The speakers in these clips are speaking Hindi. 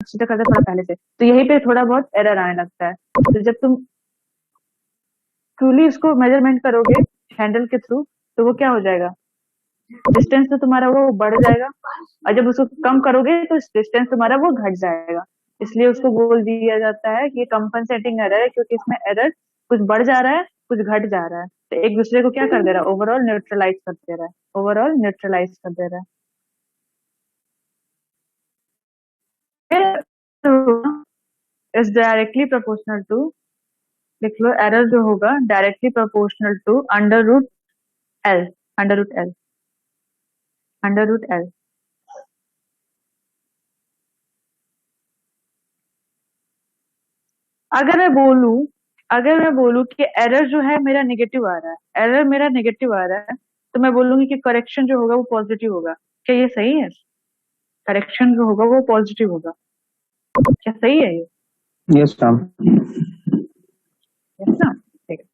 कंसिडर करते हैं थोड़ा पहले से, तो यहीं पे थोड़ा बहुत एरर आने लगता है। तो जब तुम ट्रूली इसको मेजरमेंट करोगे हैंडल के थ्रू, तो वो क्या हो जाएगा, डिस्टेंस तो तुम्हारा वो बढ़ जाएगा, और जब उसको कम करोगे तो डिस्टेंस तुम्हारा वो घट जाएगा। इसलिए उसको बोल दिया जाता है कि ये कंपनसेटिंग एरर है, क्योंकि इसमें एरर कुछ बढ़ जा रहा है कुछ घट जा रहा है, तो एक दूसरे को क्या कर दे रहा है, ओवरऑल न्यूट्रलाइज कर दे रहा है, ओवरऑल न्यूट्रलाइज कर दे रहा है। इज डायरेक्टली प्रोपोर्शनल टू, लिख लो, एरर जो होगा directly proportional to under root L, under root L, under root L. अगर मैं बोलूं अगर मैं बोलूं कि एरर जो है मेरा नेगेटिव आ रहा है, एरर मेरा नेगेटिव आ रहा है, तो मैं बोलूंगी कि करेक्शन जो होगा वो पॉजिटिव होगा। क्या ये सही है? करेक्शन जो होगा वो पॉजिटिव होगा, क्या सही है ये? Yes ma'am. यस ना, ठीक है।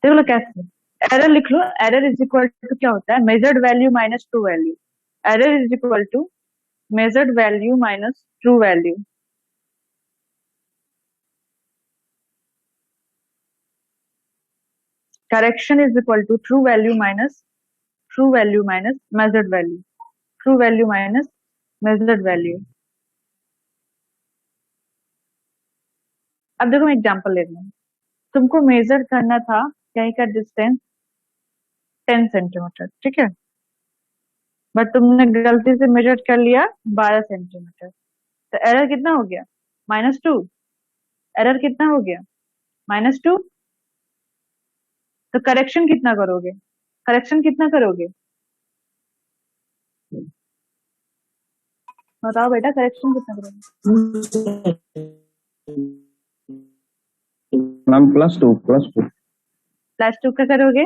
देख लो कैसे, एरर लिख लो, एरर इज इक्वल टू क्या होता है, measured value minus true value. Error is equal to measured value minus true value. Correction is equal to true value minus measured value, true value minus measured value. अब देखो मैं एग्जांपल ले रही हूँ, तुमको मेजर करना था कहीं का डिस्टेंस 10 सेंटीमीटर, ठीक है, बट तुमने गलती से मेजर कर लिया 12 सेंटीमीटर, तो एरर कितना हो गया, -2। एरर कितना हो गया, -2। तो करेक्शन कितना करोगे, करेक्शन कितना करोगे, बताओ बेटा, करेक्शन कितना करोगे? मैम +2 +2। +2 का करोगे,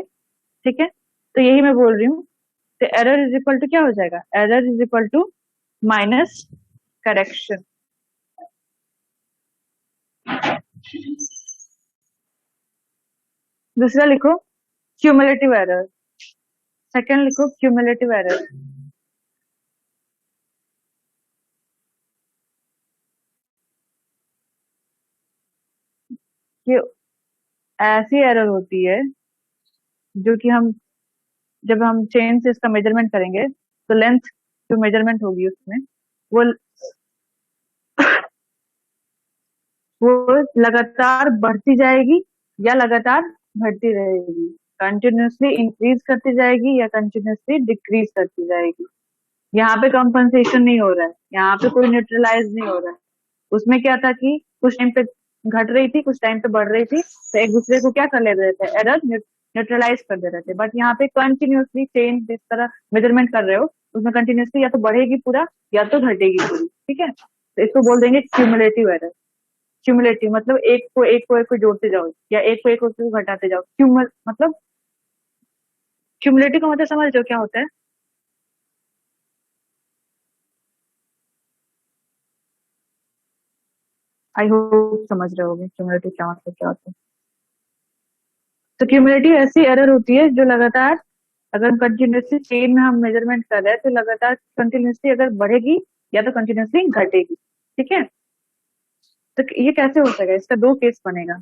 ठीक है। तो यही मैं बोल रही हूँ, तो एरर इज इक्वल टू क्या हो जाएगा, error is equal to minus correction. दूसरा लिखो क्यूमुलेटिव एरर, सेकंड लिखो क्यूमुलेटिव एरर। ये ऐसी एरर होती है जो कि हम, जब हम चेन से इसका मेजरमेंट करेंगे, तो लेंथ जो मेजरमेंट होगी उसमें वो वो लगातार बढ़ती जाएगी या लगातार घटती रहेगी, कंटिन्यूसली इंक्रीज करती जाएगी या कंटिन्यूसली डिक्रीज करती जाएगी। यहाँ पे कंपनसेशन नहीं हो रहा है, यहाँ पे कोई न्यूट्रलाइज नहीं हो रहा है। उसमें क्या था कि कुछ टाइम पे घट रही थी कुछ टाइम पे बढ़ रही थी, तो एक दूसरे को क्या कर ले रहे थे, एरर न्यूट्रलाइज कर दे रहे थे। बट यहाँ पे कंटिन्यूसली चेन जिस तरह मेजरमेंट कर रहे हो, उसमें कंटिन्यूसली या तो बढ़ेगी पूरा या तो घटेगी पूरी, ठीक है। तो इसको बोल देंगे क्यूमुलेटिव एरर। क्यूमुलेटिव मतलब एक को जोड़ते जाओ या एक को घटाते जाओ। क्यूमल मतलब, क्यूमुलेटिव का मतलब समझ रहे हो क्या होता है? आई होप समझ रहे होगे क्यूमुलेटिव क्या मतलब क्या होता है। तो क्यूमुलेटिव ऐसी एरर होती है जो लगातार, अगर कंटिन्यूसली चेन में हम मेजरमेंट कर रहे हैं, तो लगातार कंटिन्यूसली अगर बढ़ेगी या तो कंटिन्यूसली घटेगी, ठीक है। तो ये कैसे हो सकेगा, इसका दो केस बनेगा,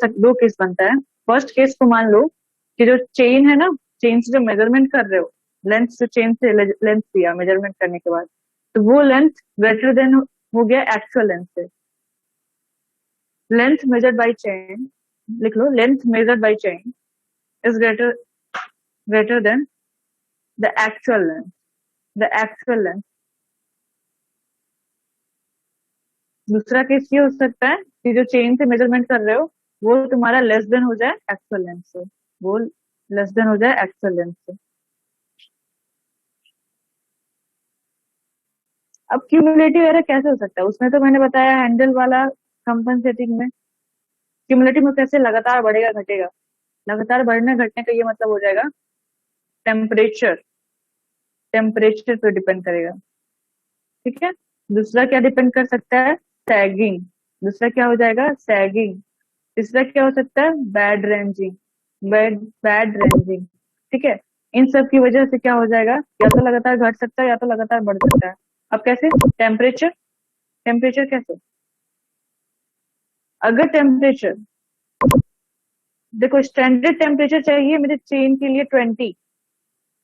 दो केस बनता है। फर्स्ट केस को मान लो कि जो चेन है ना, चेन से जो मेजरमेंट कर रहे हो, लेंथ जो चेन से लेंथ दिया मेजरमेंट करने के बाद, तो वो लेंथ ग्रेटर देन हो गया एक्चुअल लेंथ से। लेंथ मेजर्ड बाई चेन, लिख लो, length measured by chain is greater than the actual length, the actual length. दूसरा केस ये हो सकता है कि जो चेन से मेजरमेंट कर रहे हो वो तुम्हारा लेस देन हो जाए एक्चुअल लेंथ से, वो लेस देन हो जाए एक्चुअल लेंथ से। अब क्यूमुलेटिव एरर कैसे हो सकता है, उसमें तो मैंने बताया हैंडल वाला कंपनसेटिंग में। क्यूमुलेटिव में कैसे लगातार बढ़ेगा घटेगा, लगातार बढ़ने घटने का ये मतलब हो जाएगा टेम्परेचर, टेम्परेचर पे डिपेंड करेगा, ठीक है। दूसरा क्या डिपेंड कर सकता है, सैगिंग। दूसरा क्या हो जाएगा, सैगिंग। तीसरा क्या हो सकता है, बैड रेंजिंग, बैड रेंजिंग, ठीक है। इन सब की वजह से क्या हो जाएगा, या तो लगातार घट सकता है या तो लगातार बढ़ सकता है। अब कैसे, टेम्परेचर, टेम्परेचर कैसे? अगर टेम्परेचर, देखो स्टैंडर्ड टेम्परेचर चाहिए मेरे चेन के लिए 20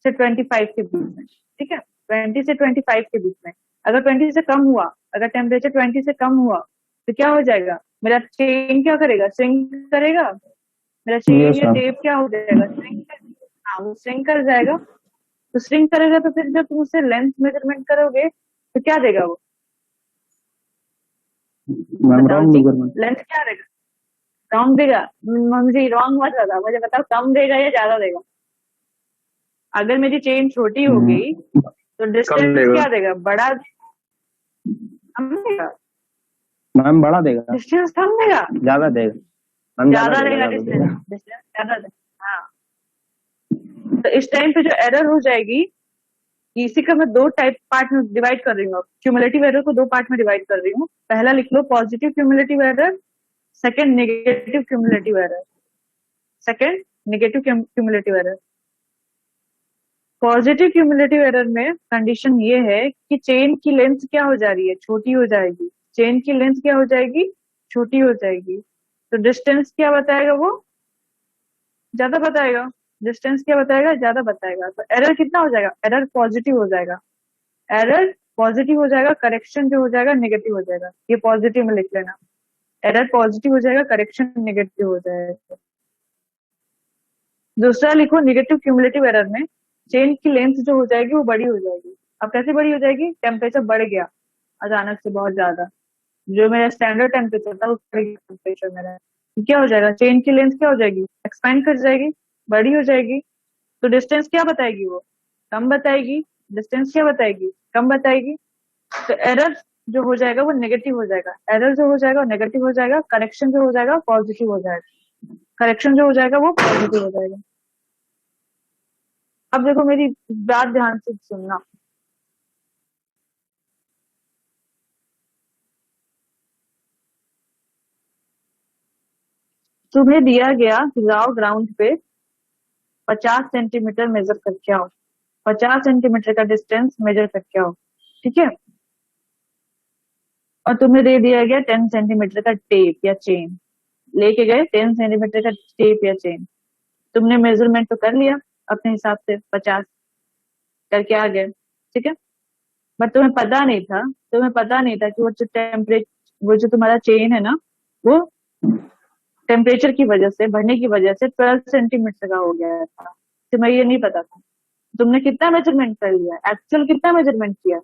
से 25 के बीच में, ठीक है, 20 से 25 के बीच में। अगर 20 से कम हुआ, अगर टेम्परेचर 20 से कम हुआ तो क्या हो जाएगा, मेरा चेन क्या करेगा, स्विंग करेगा, मेरा चेन यस या मैम। टेप क्या हो जाएगा, स्विंग कर, हाँ वो स्विंग कर जाएगा। तो स्विंग करेगा तो फिर जब तुम उससे लेंथ मेजरमेंट करोगे तो क्या देगा वो, मैम बताओ रॉन्ग जी, मेजरमेंट। लेंथ क्या देगा, रॉन्ग देगा? मुझे रॉन्ग मत बताओ, मुझे बताओ कम देगा या ज्यादा देगा। अगर मेरी चेन छोटी हो गई तो कम डिस्टेंस देगा क्या देगा, बड़ा, कम देगा, मैम, बढ़ा देगा, डिस्टेंस कम देगा, ज्यादा देगा मैम, ज्यादा ज्यादा देगा, देगा, ज्यादा डिस्टेंस देगा। डिस्टेंस ज्यादा देगा, हाँ। तो इस टाइम पे जो एरर हो जाएगी, इसी का मैं दो टाइप पार्ट में डिवाइड कर रही हूँ, क्यूमुलेटिव एरर को दो पार्ट में डिवाइड कर रही हूँ। पहला लिख लो positive cumulative error, second negative cumulative error, second negative cumulative error. Positive cumulative error में कंडीशन ये है कि चेन की लेंथ क्या हो जा रही है, छोटी हो जाएगी, चेन की लेंथ क्या हो जाएगी, छोटी हो जाएगी। तो डिस्टेंस क्या बताएगा वो, ज्यादा बताएगा, डिस्टेंस क्या बताएगा, ज्यादा बताएगा। तो एरर कितना हो जाएगा, एरर पॉजिटिव हो जाएगा, एरर पॉजिटिव हो जाएगा, करेक्शन जो हो जाएगा नेगेटिव हो जाएगा। ये पॉजिटिव में लिख लेना, एरर पॉजिटिव हो जाएगा, करेक्शन नेगेटिव हो जाएगा। दूसरा लिखो निगेटिव क्यूमुलेटिव एरर में चेन की लेंथ जो हो जाएगी वो बड़ी हो जाएगी। अब कैसे बड़ी हो जाएगी, टेम्परेचर बढ़ गया अचानक से बहुत ज्यादा, जो मेरा स्टैंडर्ड टेम्परेचर था उस टेम्परेचर मेरा, तो क्या हो जाएगा, चेन की लेंथ क्या हो जाएगी, एक्सपेंड कर जाएगी, बड़ी हो जाएगी। तो डिस्टेंस क्या बताएगी वो, कम बताएगी, डिस्टेंस क्या बताएगी, कम बताएगी। तो एरर जो हो जाएगा वो नेगेटिव हो जाएगा, एरर जो हो जाएगा वो नेगेटिव हो जाएगा, करेक्शन जो हो जाएगा पॉजिटिव हो जाएगा, करेक्शन जो हो जाएगा वो पॉजिटिव हो जाएगा। अब देखो मेरी बात ध्यान से सुनना, तुम्हें दिया गया कि जाओ ग्राउंड पे 50 सेंटीमीटर मेजर करके आओ, 50 सेंटीमीटर का डिस्टेंस मेजर करके आओ, ठीक है। और तुम्हें दे दिया गया 10 सेंटीमीटर का टेप या चेन, लेके गए 10 सेंटीमीटर का टेप या चेन, तुमने मेजरमेंट तो कर लिया अपने हिसाब से, 50 करके आ गए, ठीक है। बट तुम्हें पता नहीं था, तुम्हें पता नहीं था कि वो जो टेम्परेचर, वो जो तुम्हारा चेन है ना, वो टेम्परेचर की वजह से, बढ़ने की वजह से 12 सेंटीमीटर का हो गया था, तुम्हें ये नहीं पता था। तुमने कितना मेजरमेंट कर लिया, एक्चुअल कितना मेजरमेंट किया,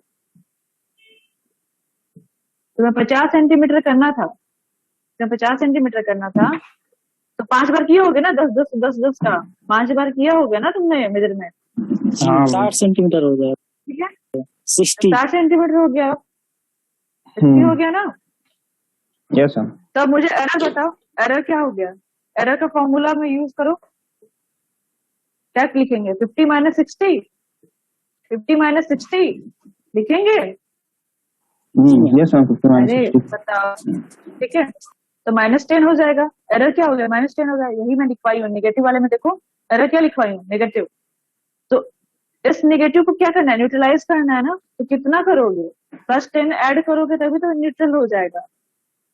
तुम्हें 50 सेंटीमीटर करना था, तुम्हें 50 सेंटीमीटर करना था, तो 5 बार किया होगे ना, 10 10 10 10 का 5 बार किया होगा ना तुमने मेजरमेंट, जी हाँ 60 सेंटीमीटर हो गया, ठीक है। 60। 60 सेंटीमीटर हो गया, 60 हो गया ना। Yes ma'am. तो अब मुझे एरर बताओ, एरर क्या हो गया, एरर का फॉर्मूला में यूज करो, क्या लिखेंगे, 50 - 60, 50 - 60 लिखेंगे। यस मैम, 50 माइनस अरे 60। बताओ, ठीक है, तो -10 हो जाएगा, एरर क्या हो गया, -10 हो गया, यही मैं लिखवाई हूँ नेगेटिव वाले में, देखो एरर क्या लिखवाई हूँ, नेगेटिव। तो इस नेगेटिव को क्या करना है, न्यूट्रलाइज करना है ना, तो कितना करोगे, +10 ऐड करोगे तभी तो न्यूट्रल हो जाएगा,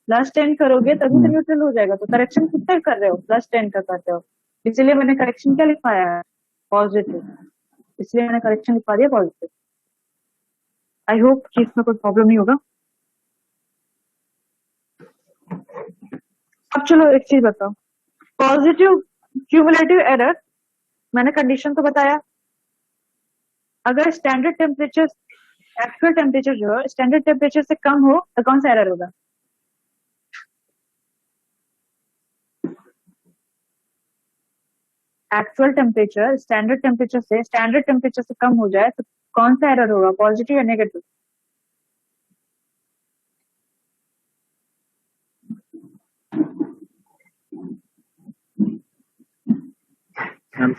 +10 करोगे तभी तो न्यूट्रल हो जाएगा। तो करेक्शन कितना कर रहे हो, +10 का कर रहे हो, इसलिए मैंने करेक्शन क्या लिखवाया है, पॉजिटिव, इसलिए मैंने करेक्शन लिखवा दिया पॉजिटिव। आई होप कि इसमें कोई प्रॉब्लम नहीं होगा। अब चलो एक चीज बताओ, पॉजिटिव क्यूमुलेटिव एरर, मैंने कंडीशन तो बताया, अगर स्टैंडर्ड टेम्परेचर, एक्चुअल टेम्परेचर जो है स्टैंडर्ड टेम्परेचर से कम हो तो कौन सा एरर होगा, एक्चुअल टेम्परेचर स्टैंडर्ड टेम्परेचर से कम हो जाए तो कौन सा एरर होगा, पॉजिटिव या नेगेटिव, हाँ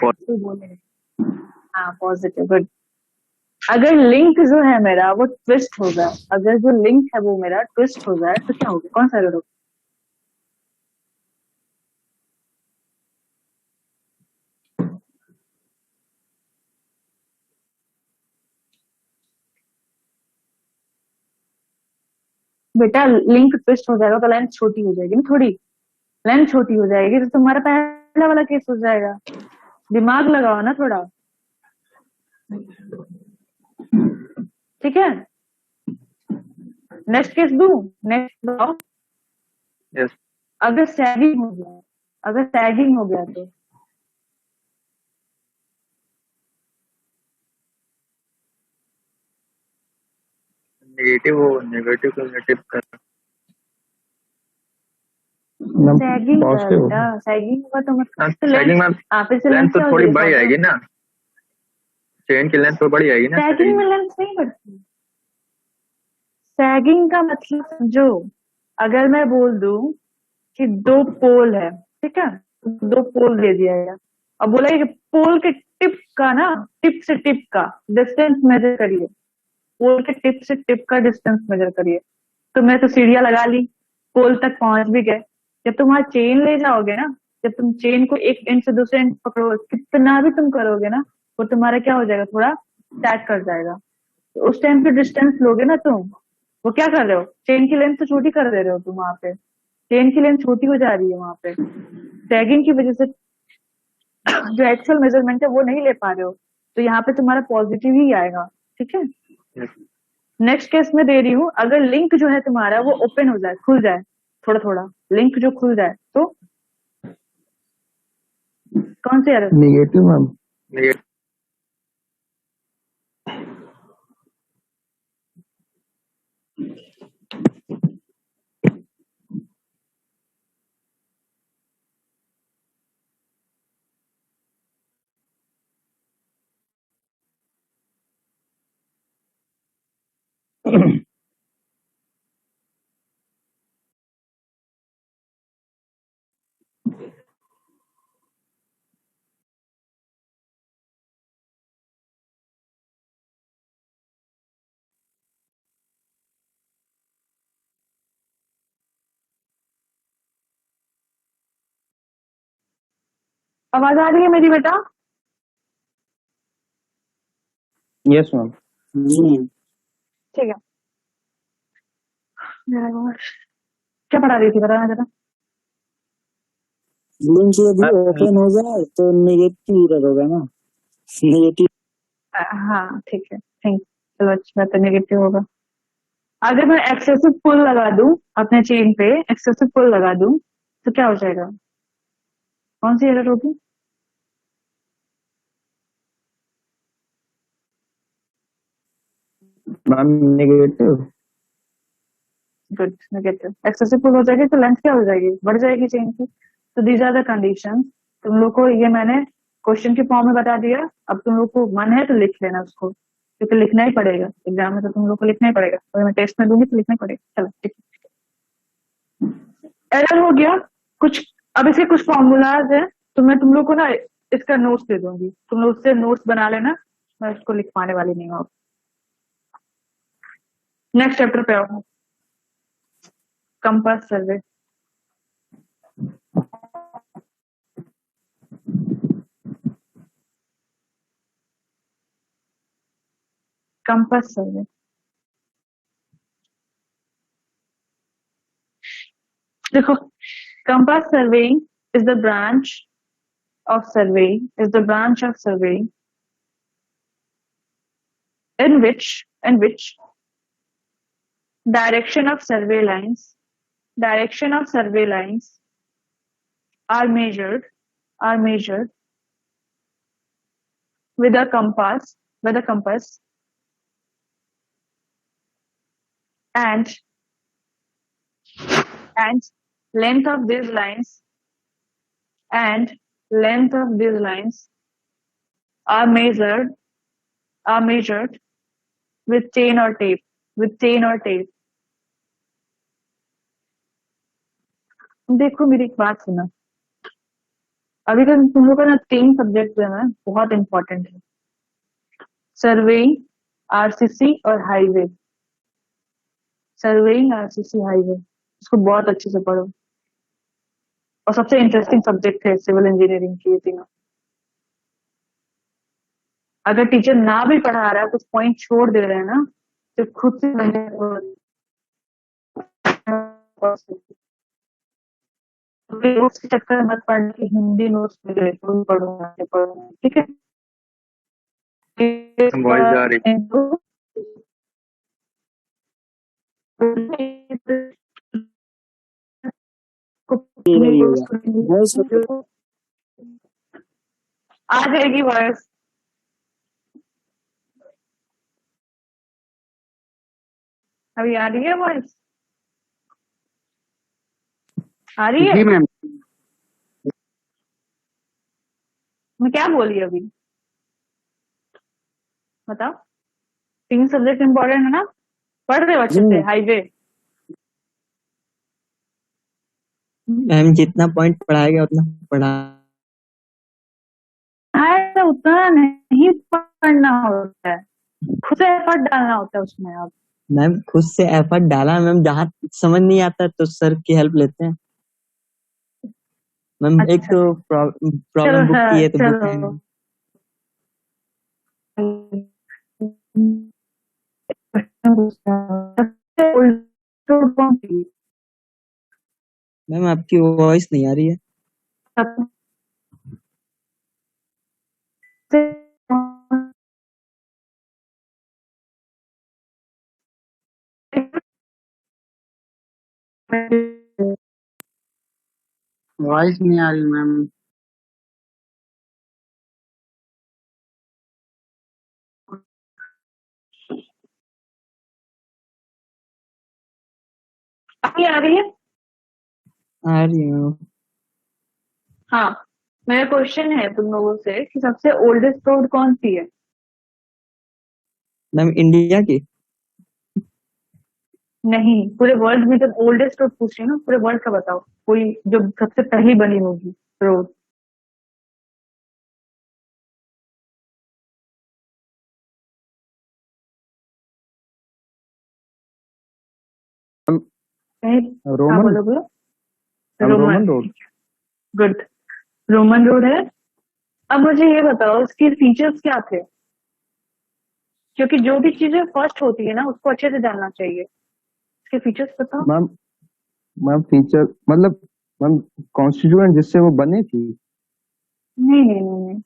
पॉजिटिव, गुड। अगर लिंक जो है मेरा वो ट्विस्ट हो जाए, अगर जो लिंक है वो मेरा ट्विस्ट हो जाए तो क्या होगा, कौन सा एरर होगा, बेटा लिंक ट्विस्ट हो जाएगा तो लेंथ छोटी हो जाएगी ना, थोड़ी लेंथ छोटी हो जाएगी तो तुम्हारा पहला वाला केस हो जाएगा। दिमाग लगाओ ना थोड़ा, ठीक है। नेक्स्ट केस दूं? नेक्स्ट बताओ। यस। अगर सैगिंग हो गया, अगर सैगिंग हो गया तो नेगेटिव हो, नेगेटिव को नेगेटिव कर सैगिंग का पॉजिटिव बेटा, सैगिंग होगा तो मतलब तो सैगिंग में आप इसे लेंथ लेंथ तो क्या हो थोड़ी जाएगी बड़ी शॉर्ट? आएगी ना, चेन की लेंथ तो बड़ी आएगी ना सैगिंग सैगिंग में में। लेंथ नहीं बढ़ती। सैगिंग का मतलब समझो, अगर मैं बोल दूं कि दो पोल है, ठीक है, दो पोल दे दिया गया और बोला कि पोल के टिप का ना, टिप से टिप का डिस्टेंस मेजर करिए, पोल के टिप से टिप का डिस्टेंस मेजर करिए। तुमने तो सीढ़ियां लगा ली, पोल तक पहुंच भी गए। जब तुम वहां चेन ले जाओगे ना, जब तुम चेन को एक एंड से दूसरे एंड पकड़ोगे, कितना भी तुम करोगे ना, वो तुम्हारा क्या हो जाएगा, थोड़ा सैग कर जाएगा। तो उस टाइम पे डिस्टेंस लोगे ना तुम, वो क्या कर रहे हो, चेन की लेंथ तो छोटी कर दे रहे हो तुम वहां पे, चेन की लेंथ छोटी हो जा रही है वहां पे, सैगिंग की वजह से जो एक्चुअल मेजरमेंट है वो नहीं ले पा रहे हो, तो यहाँ पे तुम्हारा पॉजिटिव ही आएगा, ठीक है। नेक्स्ट केस में दे रही हूँ, अगर लिंक जो है तुम्हारा वो ओपन हो जाए, खुल जाए, थोड़ा थोड़ा लिंक जो खुल जाए तो कौन सी एरर? Negative ma'am. आवाज आ रही है मेरी बेटा? Yes ma'am. ठीक है। क्या पढ़ा रही थी बताना जरा। लिंक यदि ओपन हो जाए तो नेगेटिव एरर होगा ना, नेगेटिव। हाँ ठीक है, थैंक, चलो अच्छी बात है, नेगेटिव होगा। अगर मैं एक्सेसिव पुल लगा दूं अपने चेन पे, एक्सेसिव पुल लगा दूं तो क्या हो जाएगा, कौन सी एरर होगी? Ma'am negative. Good, negative. Excessive pull हो जाएगी तो लेंथ क्या हो जाएगी, बढ़ जाएगी चेन की। तो दीज आर द कंडीशन। तुम लोग को ये मैंने क्वेश्चन के फॉर्म में बता दिया, अब तुम लोग को मन है तो लिख लेना उसको, क्योंकि लिखना ही पड़ेगा एग्जाम में, तो तुम लोग को लिखना ही पड़ेगा, और मैं टेस्ट में दूंगी तो लिखना ही पड़ेगा। चलो ठीक है, एरर हो गया कुछ। अब इसके कुछ फॉर्मूलाज है, तो मैं तुम लोग को ना इसका नोट्स दे दूंगी, तुम लोग उससे नोट्स बना लेना, मैं उसको लिख पाने वाली नहीं हूँ। नेक्स्ट चैप्टर पे आओ, कंपास सर्वे। कंपास सर्वे, देखो, compass surveying is the branch of surveying, is the branch of surveying in which direction of survey lines, direction of survey lines are measured with a compass and and length of these lines and length of these lines are measured with chain or tape, with chain or tape। देखो मेरी एक बात सुना, अभी तो तुम लोग का ना 3 सब्जेक्ट जो है ना बहुत इंपॉर्टेंट है, सर्वेइंग, आरसीसी और हाईवे। सर्वेइंग, आरसीसी, हाईवे, इसको बहुत अच्छे से पढ़ो, और सबसे इंटरेस्टिंग सब्जेक्ट है सिविल इंजीनियरिंग की ये तीनों। अगर टीचर ना भी पढ़ा रहा है, कुछ पॉइंट छोड़ दे रहे हैं ना, तो खुद से नोट्स के चक्कर में मत पढ़ना कि हिंदी नोट्स मिल गए तो पढ़ूंगा, ठीक है। वॉइस जा रही वॉइस आ जाएगी वॉइस। अभी आ रही है वॉइस? आ रही है? जी मैम। मैं क्या बोली अभी, बताओ। 3 सब्जेक्ट इम्पोर्टेंट है ना, पढ़ रहे हो अच्छे से? हाईवे मैम जितना पॉइंट पढ़ाया गया उतना पढ़ा। उतना नहीं पढ़ना होता है, खुद से एफर्ट डालना होता है उसमें। आप मैम खुद से एफर्ट डाला मैम, जहाँ समझ नहीं आता तो सर की हेल्प लेते हैं मैम। एक अच्छा, तो प्रॉब्लम बुक की है तो बुक है नहीं। मैम आपकी वॉइस नहीं आ रही है। वॉइस नहीं आ रही मैम। अभी आ रही है? आ रही है मैम। हाँ, मेरा क्वेश्चन है तुम लोगों से कि सबसे ओल्डेस्ट रोड कौन सी है? मैम इंडिया की। नहीं, पूरे वर्ल्ड में। जब ओल्डेस्ट रोड पूछ रही हो ना, पूरे वर्ल्ड का बताओ, कोई जो सबसे पहली बनी होगी रोड। हाँ, रोमन बोलो बोलो। Roman road. Good, Roman road है। अब मुझे ये बताओ इसके फीचर्स क्या थे, क्योंकि जो भी चीजें फर्स्ट होती है ना उसको अच्छे से जानना चाहिए। इसके फीचर्स बताओ। मैम मैम फीचर मतलब मैम कॉन्स्टिट्यूएंट जिससे वो बने थी। नहीं नहीं नहीं नहीं,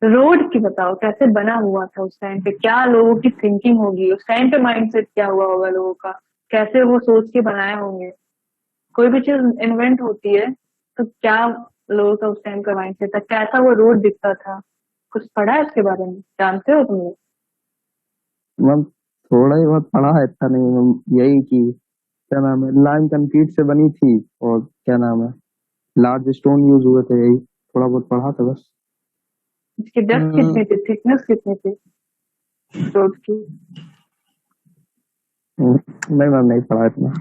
रोड की बताओ, कैसे बना हुआ था उस टाइम पे, क्या लोगों की थिंकिंग होगी उस टाइम पे, माइंडसेट क्या हुआ होगा लोगों का, कैसे वो सोच के बनाए होंगे। कोई भी चीज इन्वेंट होती है तो क्या लोगों का उस टाइम का माइंडसेट था, कैसा वो रोड दिखता था, कुछ पढ़ा है इसके बारे में, जानते हो तुम लोग? मैम थोड़ा ही बहुत पढ़ा है, इतना नहीं मैम। यही कि क्या नाम है, लाइम कंक्रीट से बनी थी और क्या नाम है, लार्ज स्टोन यूज हुए थे, यही थोड़ा बहुत पढ़ा था बस। इसकी डेप्थ कितनी थी, थिकनेस कितनी थी रोड की? नहीं मैम नहीं पढ़ा इतना।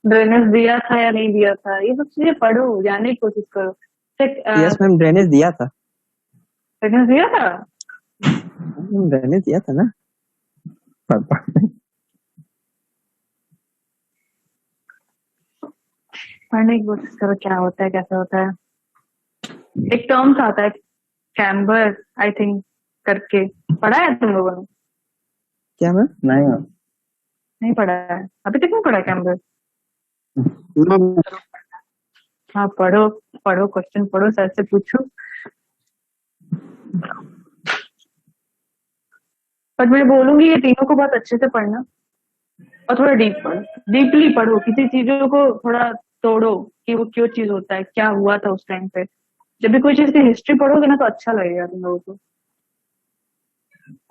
ड्रेनेज दिया था या नहीं दिया था, ये सब चीजें पढ़ो, जानने की कोशिश करो। यस मैम ड्रेनेज दिया था। ड्रेनेज दिया था? ड्रेनेज दिया था ना। पढ़ने की कोशिश करो क्या होता है कैसा होता है। एक टर्म्स आता है कैम्बर, आई थिंक करके, पढ़ा है तुम लोगों ने? क्या मैम? नहीं मैम। नहीं पढ़ा है अभी तक, नहीं पढ़ा कैम्बर? हाँ पढ़ो पढ़ो, क्वेश्चन पढ़ो, सर से पूछो। बट मैं बोलूंगी ये तीनों को बहुत अच्छे से पढ़ना और थोड़ा डीप पढ़ो, डीपली पढ़ो, किसी चीजों को थोड़ा तोड़ो कि वो क्यों चीज होता है, क्या हुआ था उस टाइम पे। जब भी कोई चीज की हिस्ट्री पढ़ोगे ना तो अच्छा लगेगा तुम लोगों को।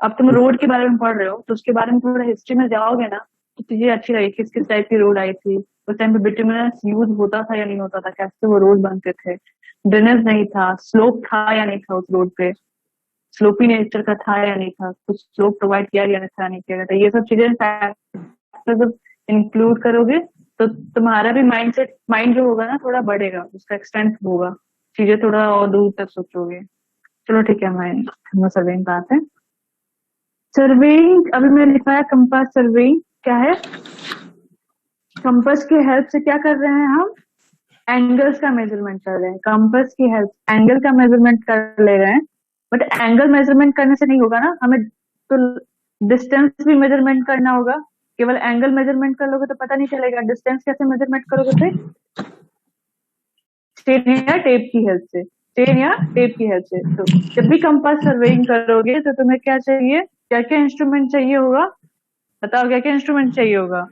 अब तुम रोड के बारे में पढ़ रहे हो तो उसके बारे में थोड़ा हिस्ट्री में जाओगे ना तो तुझे अच्छी लगेगी, किस किस टाइप की रोड आई थी उस टाइम पे, बिटुमिनस यूज होता था या नहीं होता था, कैसे वो रोड बनते थे, ड्रेनेज नहीं था, स्लोप था या नहीं था उस रोड पे, स्लोपी नेचर का था या नहीं था, कुछ स्लोप प्रोवाइड किया या नहीं किया गया था। ये सब चीजें जब इंक्लूड करोगे तो तुम्हारा भी माइंड जो होगा ना थोड़ा बढ़ेगा, उसका एक्सटेंड होगा, चीजें थोड़ा और दूर तक सोचोगे। चलो ठीक है, हम सर्वेइंग पे आते हैं। सर्वेइंग, अभी मैंने लिखा है कंपास सर्वेइंग क्या है। कंपास की हेल्प से क्या कर रहे हैं हम, एंगल्स का मेजरमेंट कर रहे हैं। कंपास की हेल्प एंगल का मेजरमेंट कर ले रहे हैं, बट एंगल मेजरमेंट करने से नहीं होगा ना, हमें तो डिस्टेंस भी मेजरमेंट करना होगा केवल एंगल मेजरमेंट कर लोगे तो पता नहीं चलेगा, डिस्टेंस कैसे मेजरमेंट करोगे फिर? चेन या टेप की हेल्प से, चेन या टेप की हेल्प से। तो जब भी कंपास सर्वेइंग करोगे तो तुम्हें क्या चाहिए, क्या क्या इंस्ट्रूमेंट चाहिए होगा, बताओ क्या क्या इंस्ट्रूमेंट चाहिए होगा?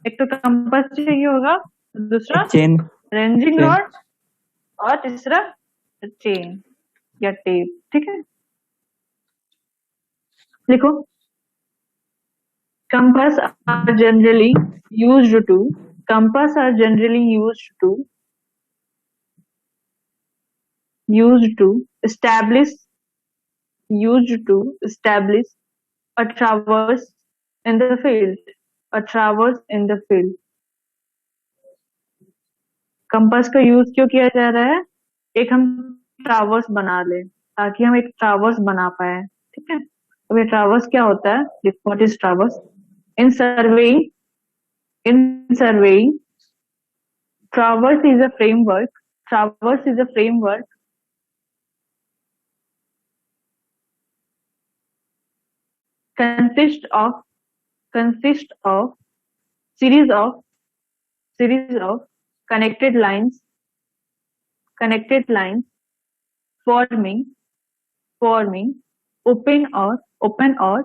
एक तो कंपास चाहिए होगा, दूसरा चेन। Ranging chain. रॉड, और तीसरा चेन या टेप। ठीक है, लिखो। compass are generally used to compass are generally used to establish a traverse in the field, a traverse in the field। Compass का यूज क्यों किया जा रहा है? एक हम ट्रावर्स बना ले, ताकि हम एक ट्रावर्स बना पाए। ठीक है, अब ये ट्रावर्स क्या होता है? What is traverse? In surveying in surveying, traverse is a framework consist of consist of series of series of connected lines forming forming open or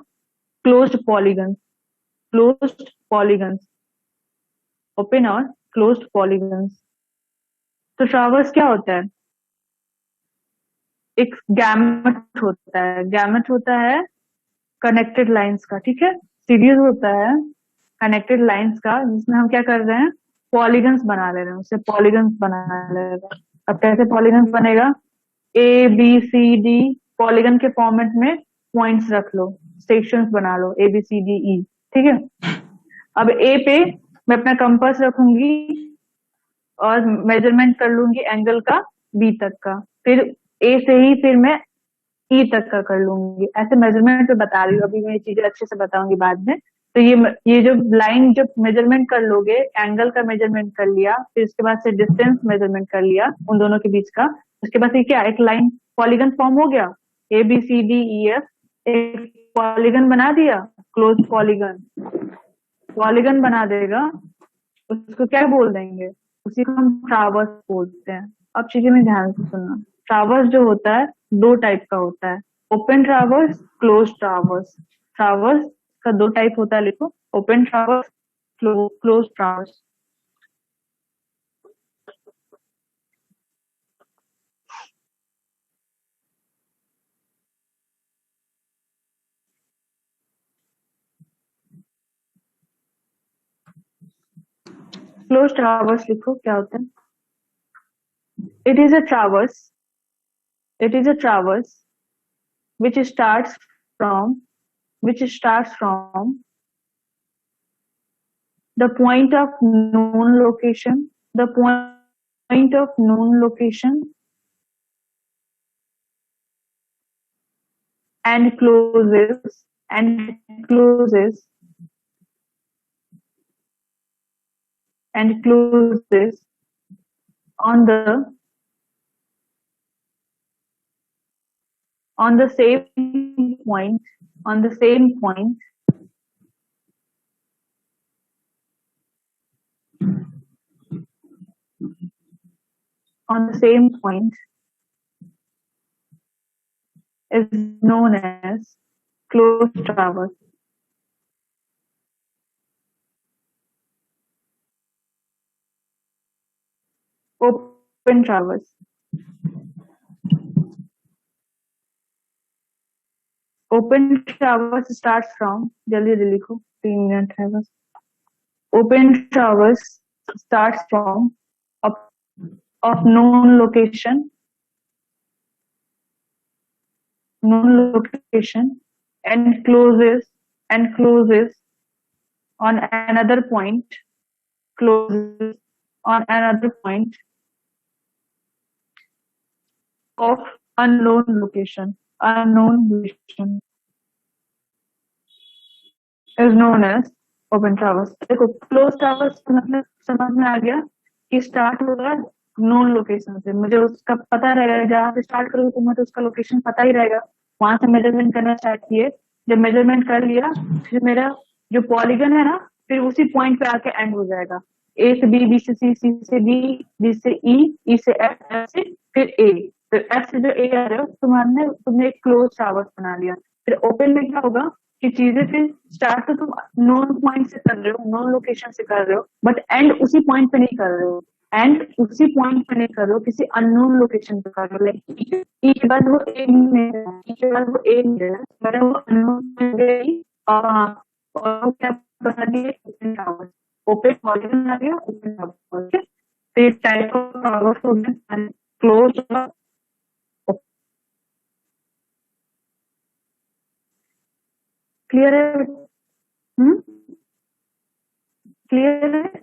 closed polygons closed polygons open और closed polygons। तो ट्रावर्स क्या होता है? एक गैमेट होता है कनेक्टेड लाइंस का। ठीक है, सीरीज होता है कनेक्टेड लाइंस का, जिसमें हम क्या कर रहे हैं, पॉलीगन्स बना ले रहे हैं, उससे पॉलीगन्स बना ले रहे हैं। अब कैसे पॉलीगन्स बनेगा? A B C D, polygon के फॉर्मेट में पॉइंट्स रख लो, सेक्शंस बना लो, ए बी सी डी ई। ठीक है, अब ए पे मैं अपना कंपास रखूंगी और मेजरमेंट कर लूंगी एंगल का बी तक का, फिर ए से ही फिर मैं ई तक का कर लूंगी। ऐसे मेजरमेंट पे बता रही हूँ, अभी मैं ये चीजें अच्छे से बताऊंगी बाद में। तो ये जो लाइन जब मेजरमेंट कर लोगे, एंगल का मेजरमेंट कर लिया, फिर उसके बाद से डिस्टेंस मेजरमेंट कर लिया उन दोनों के बीच का, उसके बाद से क्या, एक लाइन पॉलीगन फॉर्म हो गया, A B C D E F, एक पॉलीगन बना दिया, क्लोज पॉलीगन बना देगा, उसको क्या बोल देंगे? उसी को हम ट्रावर्स बोलते हैं। अब चीजें में ध्यान से सुनना, ट्रावर्स जो होता है दो टाइप का होता है, open traverse, close traverse. Traverse का दो टाइप होता है, लिखो, open traverse, close traverse. Close traverse लिखो, क्या होता है? It is a traverse which starts from the point of known location and closes on the same point on the same point is known as closed traverse। open traverse starts from, जल्दी जल्दी लिखो, 3 मिनट है बस। open traverse starts from of known location and closes on another point of unknown location is known as open traverse। देखो, क्लोज ट्रावर्स मतलब समझ में आ गया कि स्टार्ट होगा नोन लोकेशन से, मुझे उसका पता रहेगा, जहाँ से स्टार्ट करूंगी तो मुझे उसका लोकेशन पता ही रहेगा, वहां से मेजरमेंट करना स्टार्ट किए, जब मेजरमेंट कर लिया, फिर मेरा जो पॉलीगन है ना, फिर उसी पॉइंट पे आके एंड हो जाएगा। ए से बी, बी से सी, सी से डी, डी से ई, ई से एफ, एफ से फिर ए। फिर एफ से जो ए आ रहा है तुमने एक क्लोज टावर बना लिया। फिर ओपन में क्या होगा कि चीजें फिर स्टार्ट तो तुम नोन पॉइंट से कर रहे हो, नोन लोकेशन से कर रहे हो, बट एंड उसी पॉइंट पे नहीं कर रहे हो। एंड उसी पॉइंट पे नहीं कर रहे हो, किसी अननोन लोकेशन पे कर रहे हो। लाइक ई के बाद वो ए नहीं रहा, ई के बाद वो ए नहीं रहा, मतलब वो अननोन गई और वो क्या बना दिए, ओपन टावर। ओपन पॉलीगन आ गया, ओपन टावर। ओके, तो ये टाइप ऑफ टावर हो गया क्लोज। क्लियर है? क्लियर है?